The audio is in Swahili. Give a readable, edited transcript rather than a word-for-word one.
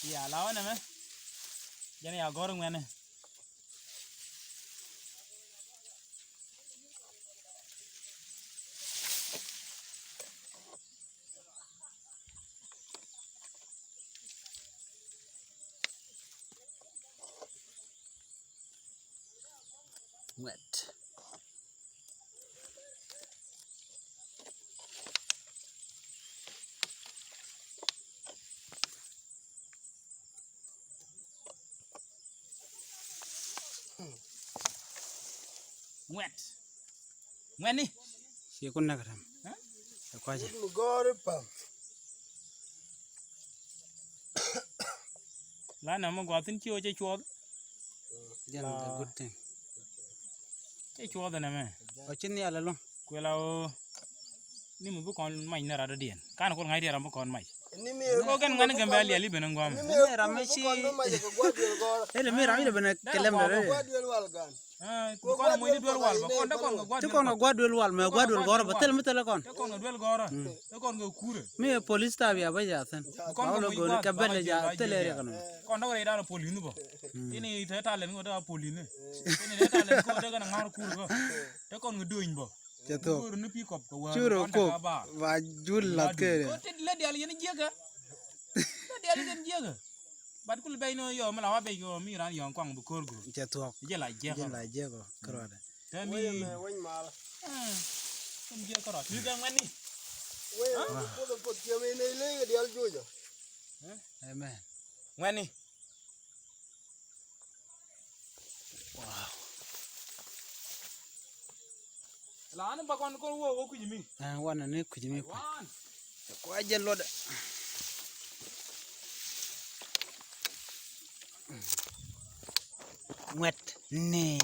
Ya lawan na me. Jana ya gorong mene. Wet. Wet. Ngani? Si kun nagaram. Hah? Kwaje. Gore pam. La na mo gwatin chi o che chuod. Jana the good thing. Che chuod na me. O chini ala lo. Kwela o ni mo bu kon mai na ra dien. Kan ko ngai dia mo kon mai. Ni me Ko gan ngani gambe ali ali benang gwam. ni Me ramashi. ko gwadel gore. Ele me rami le bena kelem le. Gwadel wal gan. Ah, ko mo ni dol wal ba kon da kon gwad. Te kon gwadwel wal me gwadwel gora batel metele kon. Da kon dol gora. Da kon go kure. Me police tab ya ba jasen. Kon lo go ka bele ja telere kon. Kon da ko ida poli nu bo. Ini ta ta len ko da poli ne. Ini ta len ko da gan ngar kure ko. Da kon go doin bo. Jeto. Kure nu pick up ko wa. Churo ko va jul la kere. Ko te le dial yen jega. Le dial yen jega. Bat kul bay no yo mala wa bay go mi ran yo kwang bu kor go. Jeto. Jela jega. Jela jego krode. Ta mi. Wen mal. Kum je karot. Ni ga ngani. Wen ko do pot ke me ne le dial jojo. Amen. Ngani. Wow. La an ba kon ko wo ku jimi. Wana ne kujimi ko. Wan. Kwaje loda. Wet ne.